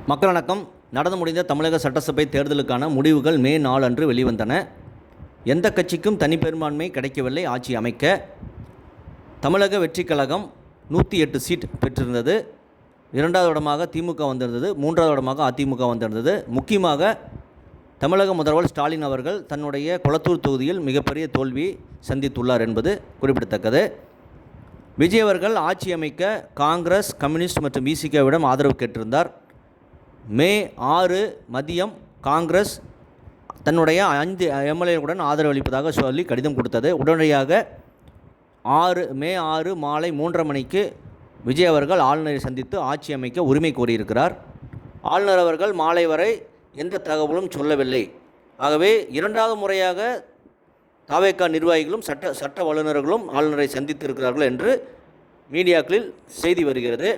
மக்கள் வணக்கம். நடந்து முடிந்த தமிழக சட்டசபை தேர்தலுக்கான முடிவுகள் மே 4 அன்று வெளிவந்தன. எந்த கட்சிக்கும் தனிப்பெரும்பான்மை கிடைக்கவில்லை. ஆட்சி அமைக்க தமிழக வெற்றி கழகம் 108 சீட் பெற்றிருந்தது. 2வது இடமாக திமுக வந்திருந்தது. 3வது இடமாக அதிமுக வந்திருந்தது. முக்கியமாக தமிழக முதல்வர் ஸ்டாலின் அவர்கள் தன்னுடைய கொளத்தூர் தொகுதியில் மிகப்பெரிய தோல்வி சந்தித்துள்ளார் என்பது குறிப்பிடத்தக்கது. விஜய் அவர்கள் ஆட்சி அமைக்க காங்கிரஸ், கம்யூனிஸ்ட் மற்றும் விசிகவிடம் ஆதரவு கேட்டிருந்தார். மே 6 மதியம் காங்கிரஸ் தன்னுடைய 5 எம்எல்ஏவுடன் ஆதரவு அளிப்பதாக சொல்லி கடிதம் கொடுத்தது. உடனடியாக மே 6 மாலை 3:30 மணிக்கு விஜய் அவர்கள் ஆளுநரை சந்தித்து ஆட்சி அமைக்க உரிமை கோரியிருக்கிறார். ஆளுநர் அவர்கள் மாலை வரை எந்த தகவலும் சொல்லவில்லை. ஆகவே 2வது முறையாக தாவேகா நிர்வாகிகளும் சட்ட வல்லுநர்களும் ஆளுநரை சந்தித்திருக்கிறார்கள் என்று மீடியாக்களில் செய்தி வருகிறது.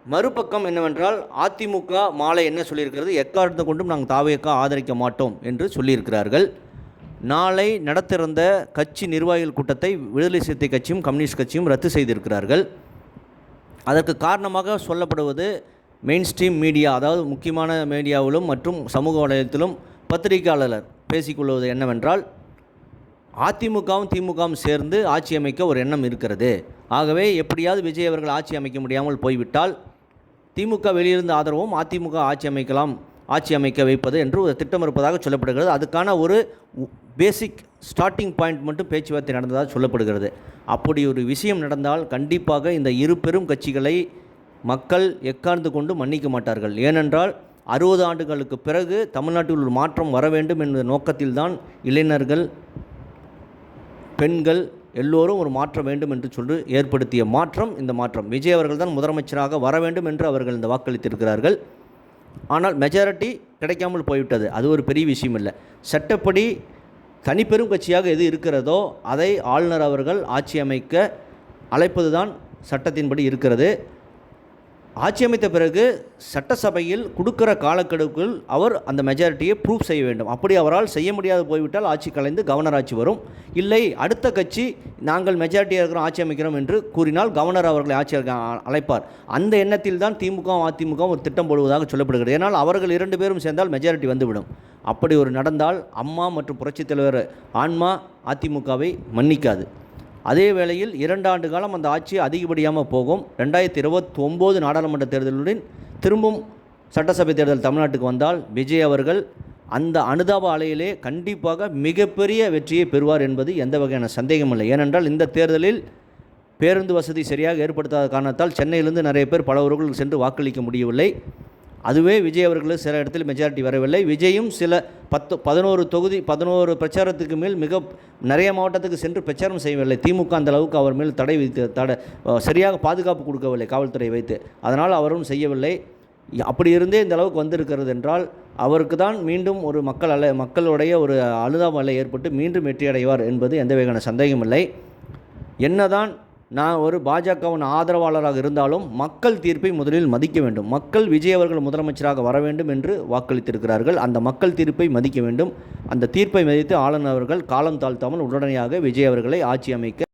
மறுபக்கம் என்னவென்றால் அதிமுக மாலை என்ன சொல்லியிருக்கிறது, எக்காரணத்தை கொண்டும் நாங்கள் தாவேகா ஆதரிக்க மாட்டோம் என்று சொல்லியிருக்கிறார்கள். நாளை நடத்திருந்த கட்சி நிர்வாகிகள் கூட்டத்தை விடுதலை சிறுத்தை கட்சியும் கம்யூனிஸ்ட் கட்சியும் ரத்து செய்திருக்கிறார்கள். அதற்கு காரணமாக சொல்லப்படுவது மெயின் ஸ்ட்ரீம் மீடியா, அதாவது முக்கியமான மீடியாவிலும் மற்றும் சமூக வலைதளத்திலும் பத்திரிகையாளர் பேசிக்கொள்வது என்னவென்றால், அதிமுகவும் திமுகவும் சேர்ந்து ஆட்சி அமைக்க ஒரு எண்ணம் இருக்கிறது. ஆகவே எப்படியாவது விஜய் அவர்கள் ஆட்சி அமைக்க முடியாமல் போய்விட்டால் திமுக வெளியிருந்து ஆதரவும் அதிமுக ஆட்சி அமைக்க வைப்பது என்று ஒரு திட்டம் இருப்பதாக சொல்லப்படுகிறது. அதுக்கான ஒரு பேசிக் ஸ்டார்டிங் பாயிண்ட் மட்டும் பேச்சுவார்த்தை நடந்ததாக சொல்லப்படுகிறது. அப்படி ஒரு விஷயம் நடந்தால் கண்டிப்பாக இந்த இரு பெரும் கட்சிகளை மக்கள் எக்கார்ந்து கொண்டு மன்னிக்க மாட்டார்கள். ஏனென்றால் 60 ஆண்டுகளுக்கு பிறகு தமிழ்நாட்டில் ஒரு மாற்றம் வர வேண்டும் என்ற நோக்கத்தில்தான் இளைஞர்கள், பெண்கள் எல்லோரும் ஒரு மாற்றம் வேண்டும் என்று சொல்லி ஏற்படுத்திய மாற்றம் இந்த மாற்றம். விஜய் அவர்கள் தான் முதலமைச்சராக வர வேண்டும் என்று அவர்கள் இந்த வாக்களித்திருக்கிறார்கள். ஆனால் மெஜாரிட்டி கிடைக்காமல் போய்விட்டது. அது ஒரு பெரிய விஷயம் இல்லை. சட்டப்படி தனிப்பெரும் கட்சியாக எது இருக்கிறதோ அதை ஆளுநர் அவர்கள் ஆட்சி அமைக்க அழைப்பது தான் சட்டத்தின்படி இருக்கிறது. ஆட்சி அமைத்த பிறகு சட்டசபையில் கொடுக்குற காலக்கெடுக்குள் அவர் அந்த மெஜாரிட்டியை ப்ரூவ் செய்ய வேண்டும். அப்படி அவரால் செய்ய முடியாது போய்விட்டால் ஆட்சி கலைந்து கவர்னர் ஆட்சி வரும். இல்லை அடுத்த கட்சி நாங்கள் மெஜாரிட்டியாக இருக்கிறோம் ஆட்சி அமைக்கிறோம் என்று கூறினால் கவர்னர் அவர்களை ஆட்சி அழைப்பார். அந்த எண்ணத்தில் தான் திமுக அதிமுக ஒரு திட்டம் போடுவதாக சொல்லப்படுகிறது. ஏன்னால் அவர்கள் 2 பேரும் சேர்ந்தால் மெஜாரிட்டி வந்துவிடும். அப்படி ஒரு நடந்தால் அம்மா மற்றும் புரட்சித் தலைவர் ஆன்மா அதிமுகவை மன்னிக்காது. அதே வேளையில் 2 ஆண்டு காலம் அந்த ஆட்சி அதிகப்படியாமல் போகும். 2029 நாடாளுமன்ற தேர்தலுடன் திரும்பவும் சட்டசபை தேர்தல் தமிழ்நாட்டுக்கு வந்தால் விஜய் அவர்கள் அந்த அனுதாப அலையிலே கண்டிப்பாக மிகப்பெரிய வெற்றியை பெறுவார் என்பது எந்த வகையான சந்தேகமில்லை. ஏனென்றால் இந்த தேர்தலில் பேருந்து வசதி சரியாக ஏற்படுத்தாத காரணத்தால் சென்னையிலிருந்து நிறைய பேர் பல ஊர்களுக்கு சென்று வாக்களிக்க முடியவில்லை. அதுவே விஜய் அவர்களுக்கு சில இடத்தில் மெஜாரிட்டி வரவில்லை. விஜயும் சில 11 பிரச்சாரத்துக்கு மேல் நிறைய மாவட்டத்துக்கு சென்று பிரச்சாரம் செய்யவில்லை. திமுக அந்த அளவுக்கு அவர் மேல் தடை விதித்து சரியாக பாதுகாப்பு கொடுக்கவில்லை காவல்துறை வைத்து. அதனால் அவரும் செய்யவில்லை. அப்படி இருந்தே இந்த அளவுக்கு வந்திருக்கிறது என்றால் அவருக்கு தான் மீண்டும் ஒரு மக்களுடைய ஒரு அனுதாப அலை ஏற்பட்டு மீண்டும் வெற்றி அடைவார் என்பது எந்த வகையான சந்தேகமில்லை. என்னதான் நான் ஒரு பாஜகவின் ஆதரவாளராக இருந்தாலும் மக்கள் தீர்ப்பை முதலில் மதிக்க வேண்டும். மக்கள் விஜய் அவர்கள் முதலமைச்சராக வர வேண்டும் என்று வாக்களித்திருக்கிறார்கள். அந்த மக்கள் தீர்ப்பை மதிக்க வேண்டும். அந்த தீர்ப்பை மதித்து ஆளுநர் அவர்கள் காலம் தாழ்த்தாமல் உடனடியாக விஜய் அவர்களை ஆட்சி அமைக்க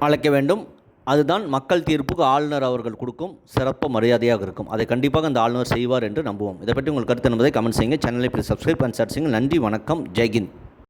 அழைக்க வேண்டும். அதுதான் மக்கள் தீர்ப்புக்கு ஆளுநர் அவர்கள் கொடுக்கும் சிறப்பு மரியாதையாக இருக்கும். அதை கண்டிப்பாக அந்த ஆளுநர் செய்வார் என்று நம்புவோம். இதை பற்றி உங்கள் கருத்து என்பதை கமெண்ட் செய்யுங்க. சேனலை ப்ளீஸ் சப்ஸ்கிரைப் அண்ட் ஷேர் செய்யுங்கள். நன்றி, வணக்கம், ஜெய்ஹிந்த்.